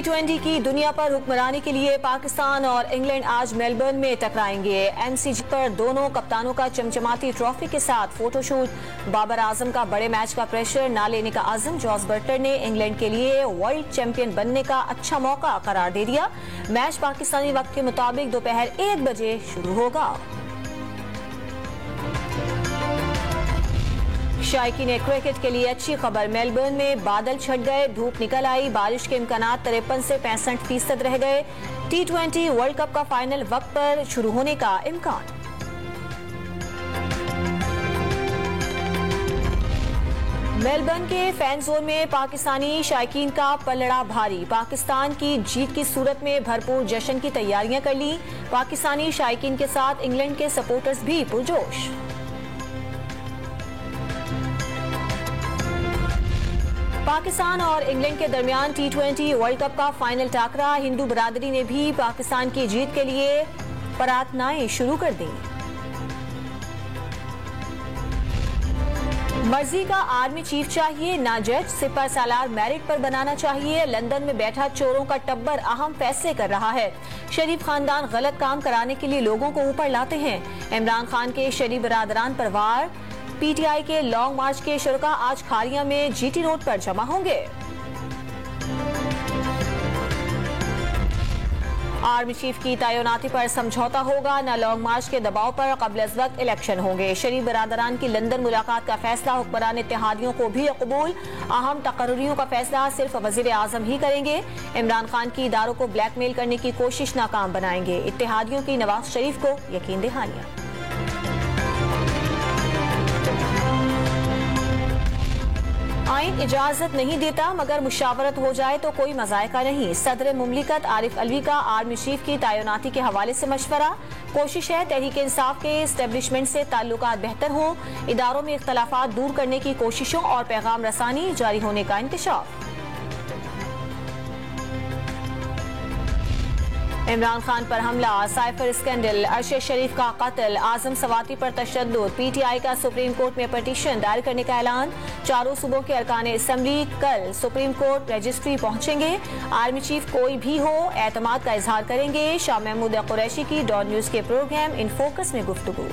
T20 की दुनिया पर हुक्मरानी के लिए पाकिस्तान और इंग्लैंड आज मेलबर्न में टकराएंगे। एमसीजी पर दोनों कप्तानों का चमचमाती ट्रॉफी के साथ फोटोशूट। बाबर आजम का बड़े मैच का प्रेशर न लेने का आज़म। जॉस बटलर ने इंग्लैंड के लिए वर्ल्ड चैंपियन बनने का अच्छा मौका करार दे दिया। मैच पाकिस्तानी वक्त के मुताबिक दोपहर 1 बजे शुरू होगा। शायकीन क्रिकेट के लिए अच्छी खबर। मेलबर्न में बादल छट गए, धूप निकल आई, बारिश के इम्कानात 53 से 65% रह गए। T20 वर्ल्ड कप का फाइनल वक्त पर शुरू होने का इम्कान। मेलबर्न के फैन जोन में पाकिस्तानी शायकीन का पलड़ा भारी। पाकिस्तान की जीत की सूरत में भरपूर जश्न की तैयारियां कर ली। पाकिस्तानी शायकीन के साथ इंग्लैंड के सपोर्टर्स भी पुरजोश। पाकिस्तान और इंग्लैंड के दरमियान T20 वर्ल्ड कप का फाइनल टाकरा। हिंदू बरादरी ने भी पाकिस्तान की जीत के लिए प्रार्थनाएं शुरू कर दी। मर्जी का आर्मी चीफ चाहिए ना जज, सिपह सालार मेरिट पर बनाना चाहिए। लंदन में बैठा चोरों का टब्बर अहम फैसले कर रहा है। शरीफ खानदान गलत काम कराने के लिए लोगों को ऊपर लाते हैं। इमरान खान के शरीफ बरादरान पर वार। पीटीआई के लॉन्ग मार्च के शुरका आज खारिया में जीटी रोड पर जमा होंगे। आर्मी चीफ की तैनाती पर समझौता होगा, न लॉन्ग मार्च के दबाव पर कबल वक्त इलेक्शन होंगे। शरीफ बरादरान की लंदन मुलाकात का फैसला हुक्मरान इत्तेहादियों को भी कबूल। अहम तकर्रियों का फैसला सिर्फ वजीर आजम ही करेंगे। इमरान खान की इदारों को ब्लैकमेल करने की कोशिश नाकाम बनाएंगे। इत्तेहादियों की नवाज शरीफ को यकीन दहानियां। आइन इजाजत नहीं देता, मगर मुशावरत हो जाए तो कोई मजायका नहीं। सदर मुमलिकत आरिफ अलवी का आर्मी चीफ की तैनाती के हवाले से मशवरा। कोशिश है तहरीक इंसाफ के एस्टेब्लिशमेंट से ताल्लुकात बेहतर हों। इदारों में इख्तलाफात दूर करने की कोशिशों और पैगाम रसानी जारी होने का इंकशाफ। इमरान खान पर हमला, साइफर स्कैंडल, अरशद शरीफ का कत्ल, आजम सवाती पर तशद्दुद। पीटीआई का सुप्रीम कोर्ट में पटिशन दायर करने का ऐलान। चारों सूबों के अरकान असम्बली कल सुप्रीम कोर्ट रजिस्ट्री पहुंचेंगे। आर्मी चीफ कोई भी हो एतमाद का इजहार करेंगे। शाह महमूद कुरैशी की डॉन न्यूज के प्रोग्राम इन फोकस में गुफ्तगू।